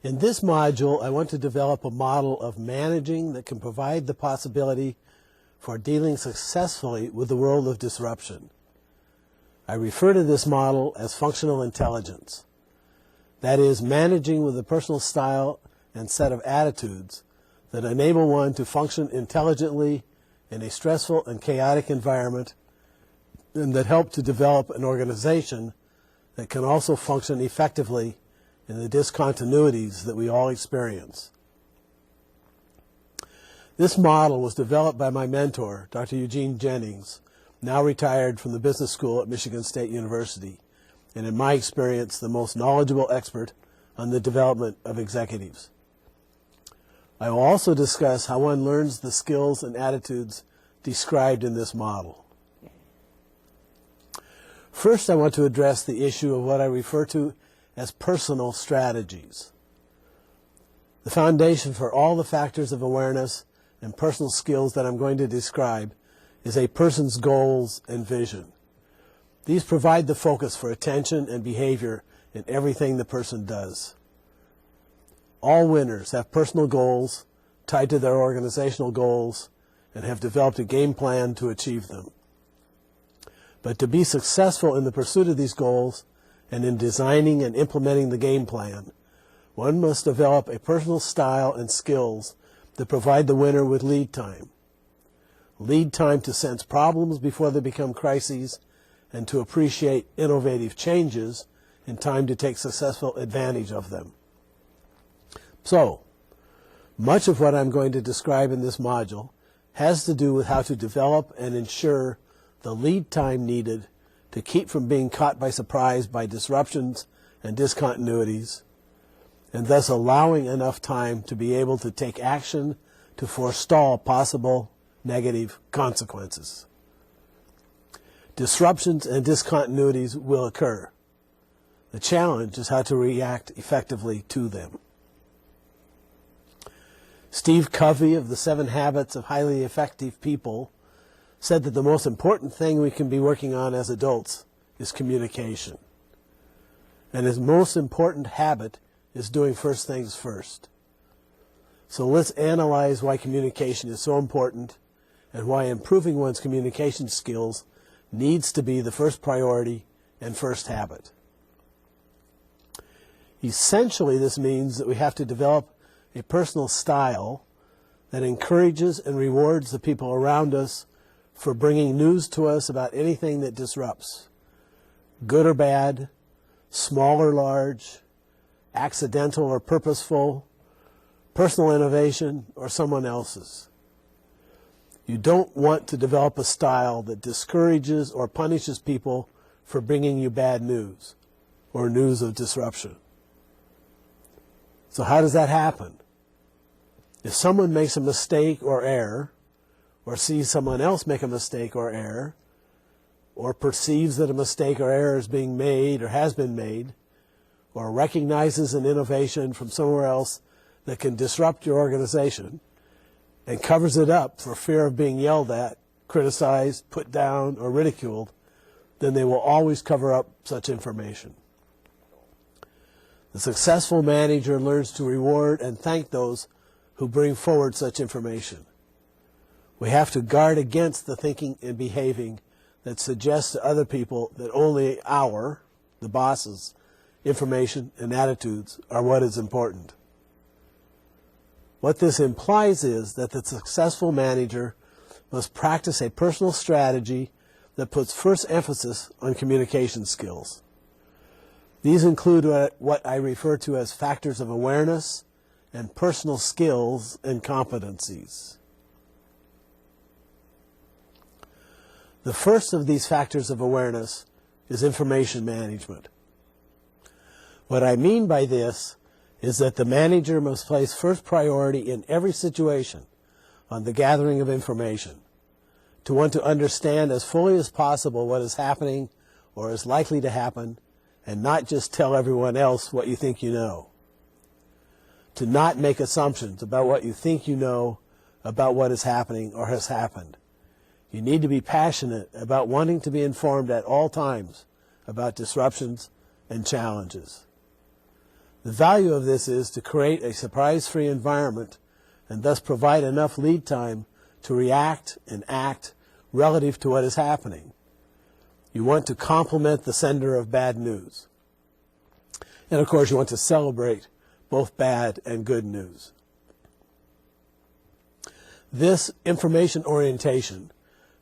In this module, I want to develop a model of managing that can provide the possibility for dealing successfully with the world of disruption. I refer to this model as functional intelligence. That is, managing with a personal style and set of attitudes that enable one to function intelligently in a stressful and chaotic environment, and that help to develop an organization that can also function effectively in the discontinuities that we all experience. This model was developed by my mentor, Dr. Eugene Jennings, now retired from the business school at Michigan State University, and in my experience, the most knowledgeable expert on the development of executives. I will also discuss how one learns the skills and attitudes described in this model. First, I want to address the issue of what I refer to as personal strategies. The foundation for all the factors of awareness and personal skills that I'm going to describe is a person's goals and vision. These provide the focus for attention and behavior in everything the person does. All winners have personal goals tied to their organizational goals and have developed a game plan to achieve them. But to be successful in the pursuit of these goals and in designing and implementing the game plan, one must develop a personal style and skills that provide the winner with lead time. Lead time to sense problems before they become crises and to appreciate innovative changes in time to take successful advantage of them. So, much of what I'm going to describe in this module has to do with how to develop and ensure the lead time needed to keep from being caught by surprise by disruptions and discontinuities, and thus allowing enough time to be able to take action to forestall possible negative consequences. Disruptions and discontinuities will occur. The challenge is how to react effectively to them. Steve Covey of the 7 Habits of Highly Effective People said that the most important thing we can be working on as adults is communication. And his most important habit is doing first things first. So let's analyze why communication is so important and why improving one's communication skills needs to be the first priority and first habit. Essentially, this means that we have to develop a personal style that encourages and rewards the people around us for bringing news to us about anything that disrupts, good or bad, small or large, accidental or purposeful, personal innovation or someone else's. You don't want to develop a style that discourages or punishes people for bringing you bad news or news of disruption. So how does that happen? If someone makes a mistake or error, or sees someone else make a mistake or error, or perceives that a mistake or error is being made or has been made, or recognizes an innovation from somewhere else that can disrupt your organization and covers it up for fear of being yelled at, criticized, put down, or ridiculed, then they will always cover up such information. The successful manager learns to reward and thank those who bring forward such information. We have to guard against the thinking and behaving that suggests to other people that only the boss's, information and attitudes are what is important. What this implies is that the successful manager must practice a personal strategy that puts first emphasis on communication skills. These include what I refer to as factors of awareness and personal skills and competencies. The first of these factors of awareness is information management. What I mean by this is that the manager must place first priority in every situation on the gathering of information, to want to understand as fully as possible what is happening or is likely to happen, and not just tell everyone else what you think you know. To not make assumptions about what you think you know about what is happening or has happened. You need to be passionate about wanting to be informed at all times about disruptions and challenges. The value of this is to create a surprise-free environment and thus provide enough lead time to react and act relative to what is happening. You want to compliment the sender of bad news. And of course, you want to celebrate both bad and good news. This information orientation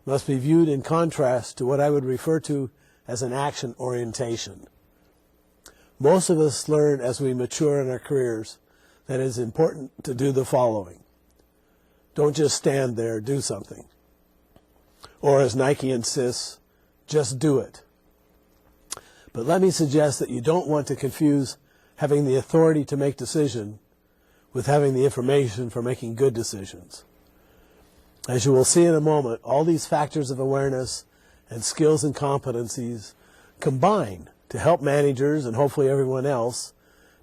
must be viewed in contrast to what I would refer to as an action orientation. Most of us learn as we mature in our careers that it is important to do the following. Don't just stand there, do something. Or as Nike insists, just do it. But let me suggest that you don't want to confuse having the authority to make decisions with having the information for making good decisions. As you will see in a moment, all these factors of awareness and skills and competencies combine to help managers and hopefully everyone else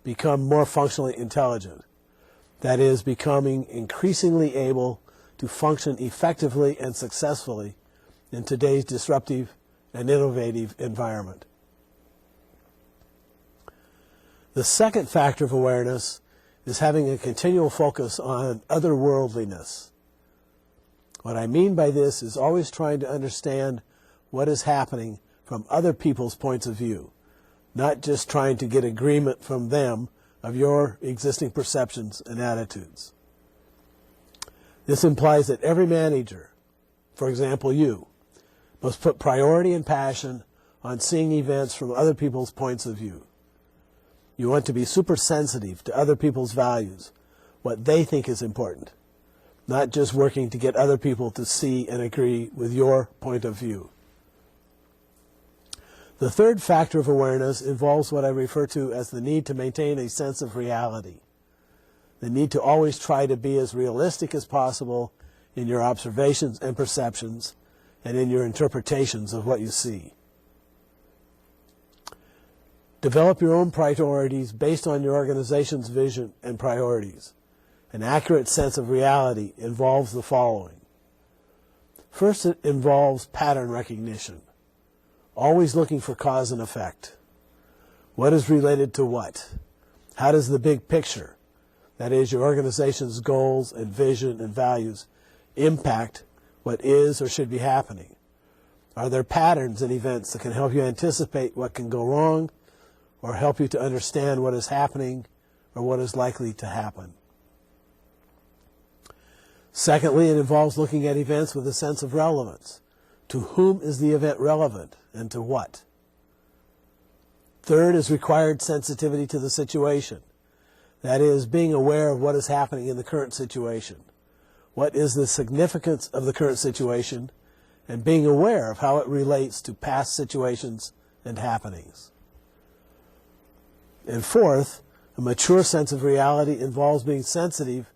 become more functionally intelligent. That is, becoming increasingly able to function effectively and successfully in today's disruptive and innovative environment. The second factor of awareness is having a continual focus on otherworldliness. What I mean by this is always trying to understand what is happening from other people's points of view, not just trying to get agreement from them of your existing perceptions and attitudes. This implies that every manager, for example you, must put priority and passion on seeing events from other people's points of view. You want to be super sensitive to other people's values, what they think is important, not just working to get other people to see and agree with your point of view. The third factor of awareness involves what I refer to as the need to maintain a sense of reality, the need to always try to be as realistic as possible in your observations and perceptions and in your interpretations of what you see. Develop your own priorities based on your organization's vision and priorities. An accurate sense of reality involves the following. First, it involves pattern recognition, always looking for cause and effect. What is related to what? How does the big picture, that is, your organization's goals and vision and values, impact what is or should be happening? Are there patterns in events that can help you anticipate what can go wrong or help you to understand what is happening or what is likely to happen? Secondly, it involves looking at events with a sense of relevance. To whom is the event relevant and to what? Third is required sensitivity to the situation. That is, being aware of what is happening in the current situation. What is the significance of the current situation, and being aware of how it relates to past situations and happenings. And fourth, a mature sense of reality involves being sensitive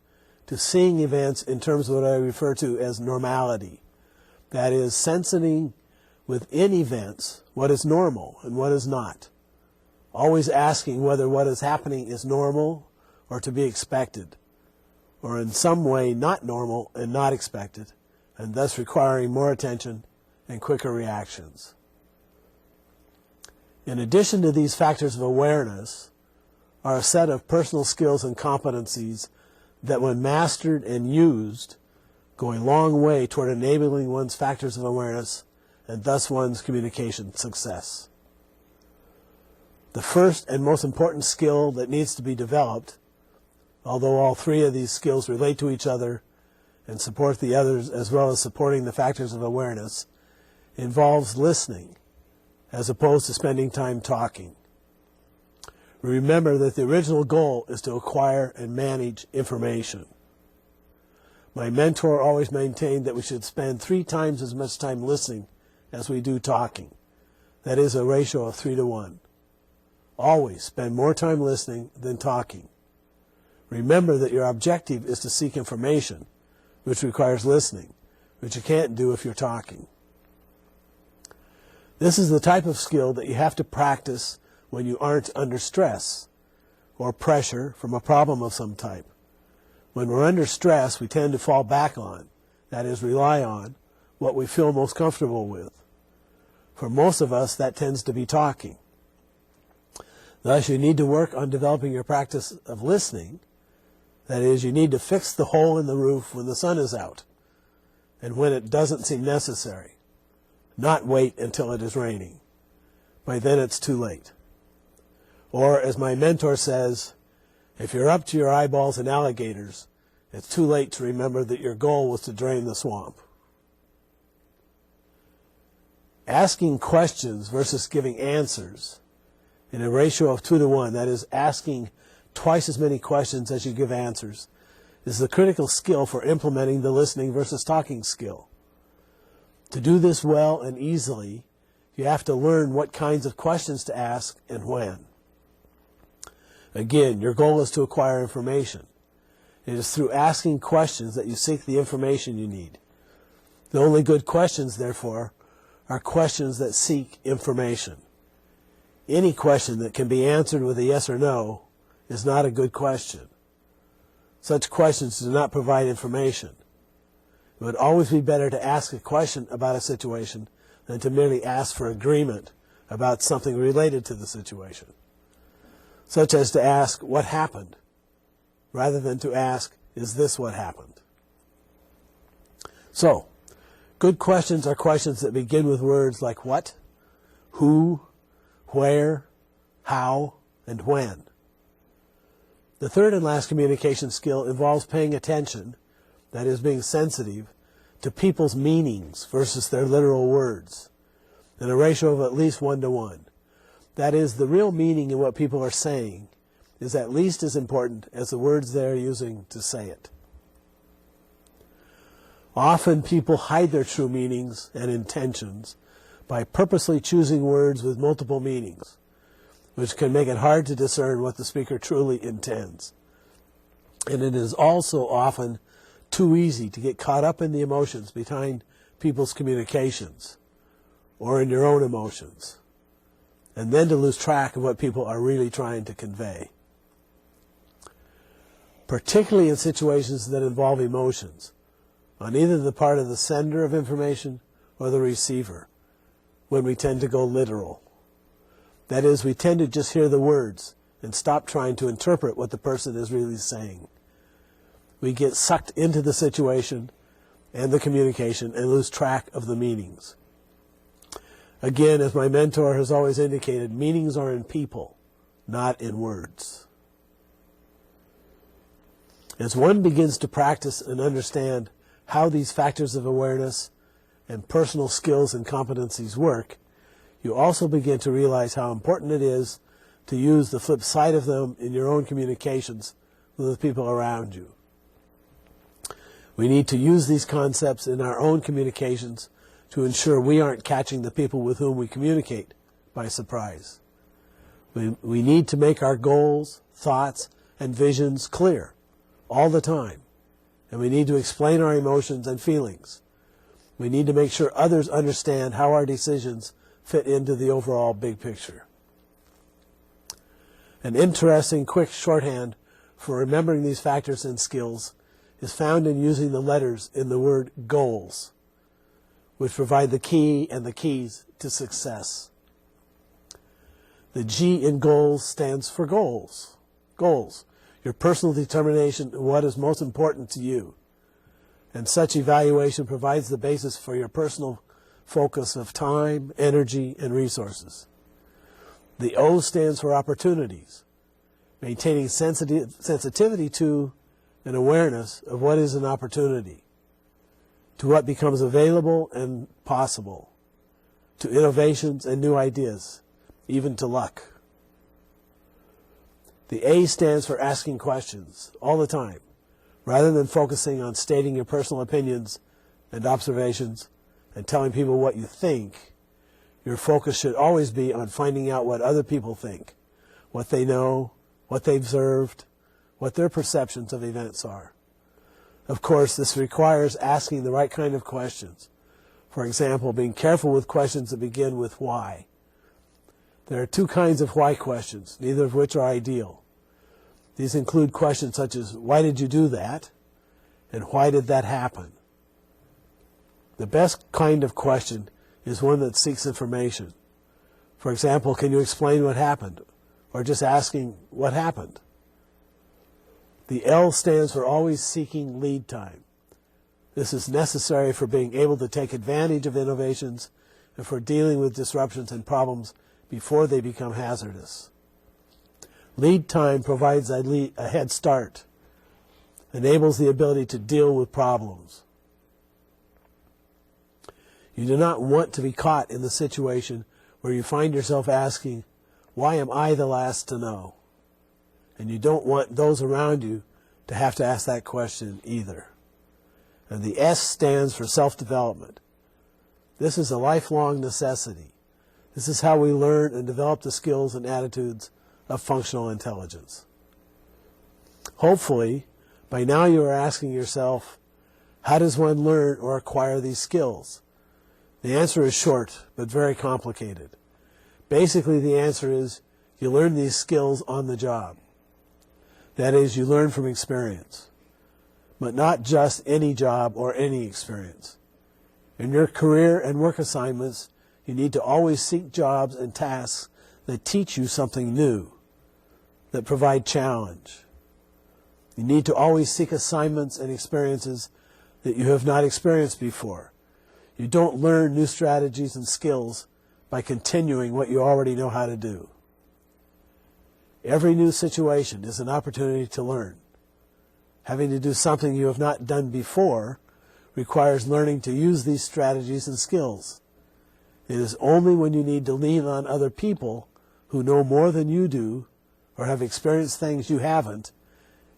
to seeing events in terms of what I refer to as normality. That is, sensing within events what is normal and what is not. Always asking whether what is happening is normal or to be expected, or in some way not normal and not expected, and thus requiring more attention and quicker reactions. In addition to these factors of awareness are a set of personal skills and competencies that, when mastered and used, go a long way toward enabling one's factors of awareness and thus one's communication success. The first and most important skill that needs to be developed, although all three of these skills relate to each other and support the others as well as supporting the factors of awareness, involves listening as opposed to spending time talking. Remember that the original goal is to acquire and manage information. My mentor always maintained that we should spend 3 times as much time listening as we do talking. That is a ratio of 3 to 1. Always spend more time listening than talking. Remember that your objective is to seek information, which requires listening, which you can't do if you're talking. This is the type of skill that you have to practice when you aren't under stress or pressure from a problem of some type. When we're under stress, we tend to fall back on, that is, rely on, what we feel most comfortable with. For most of us, that tends to be talking. Thus, you need to work on developing your practice of listening. That is, you need to fix the hole in the roof when the sun is out and when it doesn't seem necessary, not wait until it is raining. By then it's too late. Or, as my mentor says, if you're up to your eyeballs in alligators, it's too late to remember that your goal was to drain the swamp. Asking questions versus giving answers in a ratio of 2 to 1, that is, asking twice as many questions as you give answers, is the critical skill for implementing the listening versus talking skill. To do this well and easily, you have to learn what kinds of questions to ask and when. Again, your goal is to acquire information. It is through asking questions that you seek the information you need. The only good questions, therefore, are questions that seek information. Any question that can be answered with a yes or no is not a good question. Such questions do not provide information. It would always be better to ask a question about a situation than to merely ask for agreement about something related to the situation, such as to ask, what happened, rather than to ask, is this what happened? So, good questions are questions that begin with words like what, who, where, how, and when. The third and last communication skill involves paying attention, that is, being sensitive, to people's meanings versus their literal words, in a ratio of at least 1 to 1. That is, the real meaning in what people are saying is at least as important as the words they are using to say it. Often people hide their true meanings and intentions by purposely choosing words with multiple meanings, which can make it hard to discern what the speaker truly intends. And it is also often too easy to get caught up in the emotions behind people's communications or in your own emotions, and then to lose track of what people are really trying to convey. Particularly in situations that involve emotions, on either the part of the sender of information or the receiver, when we tend to go literal. That is, we tend to just hear the words and stop trying to interpret what the person is really saying. We get sucked into the situation and the communication and lose track of the meanings. Again, as my mentor has always indicated, meanings are in people, not in words. As one begins to practice and understand how these factors of awareness and personal skills and competencies work, you also begin to realize how important it is to use the flip side of them in your own communications with the people around you. We need to use these concepts in our own communications to ensure we aren't catching the people with whom we communicate by surprise. We need to make our goals, thoughts, and visions clear all the time. And we need to explain our emotions and feelings. We need to make sure others understand how our decisions fit into the overall big picture. An interesting, quick shorthand for remembering these factors and skills is found in using the letters in the word goals, which provide the key and the keys to success. The G in goals stands for goals. Goals, your personal determination of what is most important to you. And such evaluation provides the basis for your personal focus of time, energy, and resources. The O stands for opportunities, maintaining sensitivity to and awareness of what is an opportunity, to what becomes available and possible, to innovations and new ideas, even to luck. The A stands for asking questions all the time, rather than focusing on stating your personal opinions and observations and telling people what you think. Your focus should always be on finding out what other people think, what they know, what they've observed, what their perceptions of events are. Of course, this requires asking the right kind of questions. For example, being careful with questions that begin with why. There are two kinds of why questions, neither of which are ideal. These include questions such as, why did you do that? And why did that happen? The best kind of question is one that seeks information. For example, can you explain what happened? or just asking what happened. The L stands for always seeking lead time. This is necessary for being able to take advantage of innovations and for dealing with disruptions and problems before they become hazardous. Lead time provides a head start, enables the ability to deal with problems. You do not want to be caught in the situation where you find yourself asking, why am I the last to know? And you don't want those around you to have to ask that question either. And the S stands for self-development. This is a lifelong necessity. This is how we learn and develop the skills and attitudes of functional intelligence. Hopefully, by now you are asking yourself, how does one learn or acquire these skills? The answer is short, but very complicated. Basically, the answer is you learn these skills on the job. That is, you learn from experience, but not just any job or any experience. In your career and work assignments, you need to always seek jobs and tasks that teach you something new, that provide challenge. You need to always seek assignments and experiences that you have not experienced before. You don't learn new strategies and skills by continuing what you already know how to do. Every new situation is an opportunity to learn. Having to do something you have not done before requires learning to use these strategies and skills. It is only when you need to lean on other people who know more than you do or have experienced things you haven't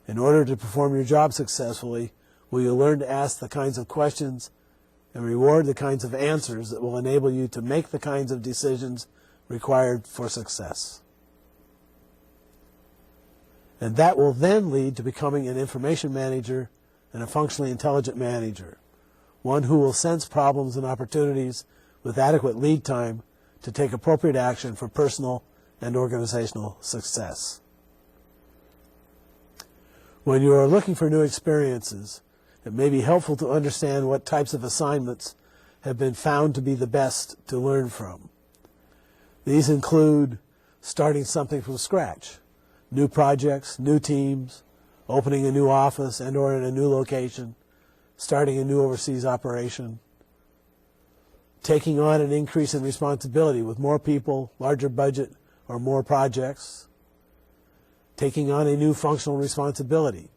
in order to perform your job successfully will you learn to ask the kinds of questions and reward the kinds of answers that will enable you to make the kinds of decisions required for success. And that will then lead to becoming an information manager and a functionally intelligent manager, one who will sense problems and opportunities with adequate lead time to take appropriate action for personal and organizational success. When you are looking for new experiences, it may be helpful to understand what types of assignments have been found to be the best to learn from. These include starting something from scratch, new projects, new teams, opening a new office and or in a new location, starting a new overseas operation, taking on an increase in responsibility with more people, larger budget, or more projects, taking on a new functional responsibility,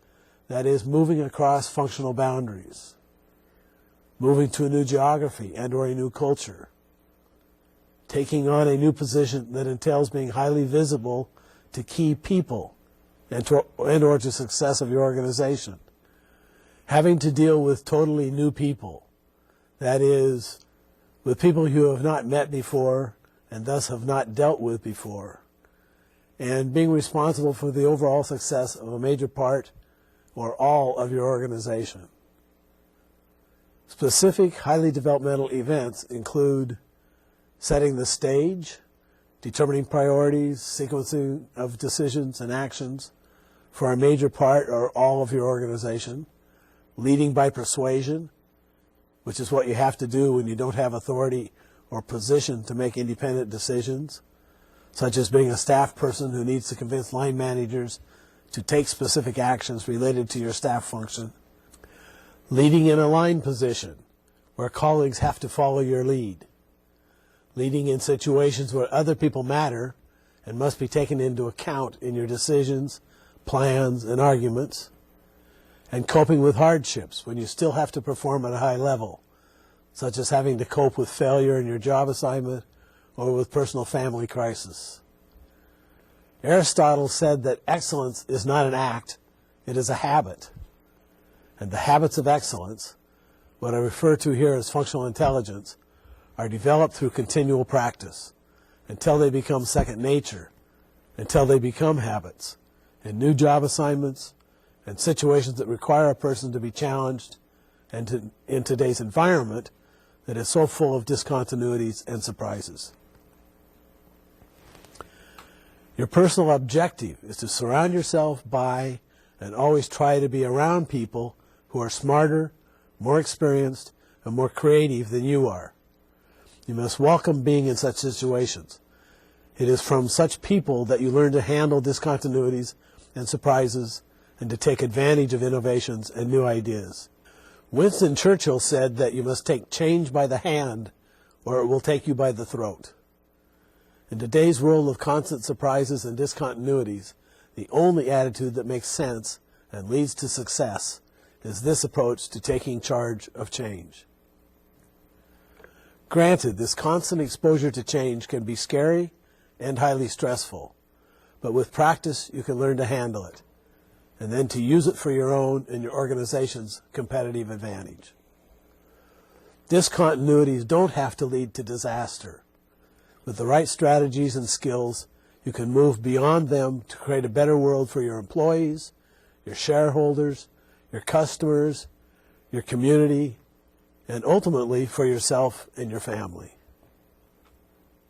that is, moving across functional boundaries, moving to a new geography and or a new culture, taking on a new position that entails being highly visible to key people and or to success of your organization, having to deal with totally new people, that is, with people you have not met before and thus have not dealt with before, and being responsible for the overall success of a major part or all of your organization. Specific highly developmental events include setting the stage, determining priorities, sequencing of decisions and actions for a major part or all of your organization, leading by persuasion, which is what you have to do when you don't have authority or position to make independent decisions, such as being a staff person who needs to convince line managers to take specific actions related to your staff function, leading in a line position where colleagues have to follow your lead, leading in situations where other people matter and must be taken into account in your decisions, plans, and arguments, and coping with hardships when you still have to perform at a high level, such as having to cope with failure in your job assignment or with personal family crisis. Aristotle said that excellence is not an act, it is a habit. And the habits of excellence, what I refer to here as functional intelligence, are developed through continual practice until they become second nature, until they become habits in new job assignments and situations that require a person to be challenged and in today's environment that is so full of discontinuities and surprises. Your personal objective is to surround yourself by and always try to be around people who are smarter, more experienced, and more creative than you are. You must welcome being in such situations. It is from such people that you learn to handle discontinuities and surprises and to take advantage of innovations and new ideas. Winston Churchill said that you must take change by the hand or it will take you by the throat. In today's world of constant surprises and discontinuities, the only attitude that makes sense and leads to success is this approach to taking charge of change. Granted, this constant exposure to change can be scary and highly stressful, but with practice you can learn to handle it, and then to use it for your own and your organization's competitive advantage. Discontinuities don't have to lead to disaster. With the right strategies and skills, you can move beyond them to create a better world for your employees, your shareholders, your customers, your community, and ultimately for yourself and your family.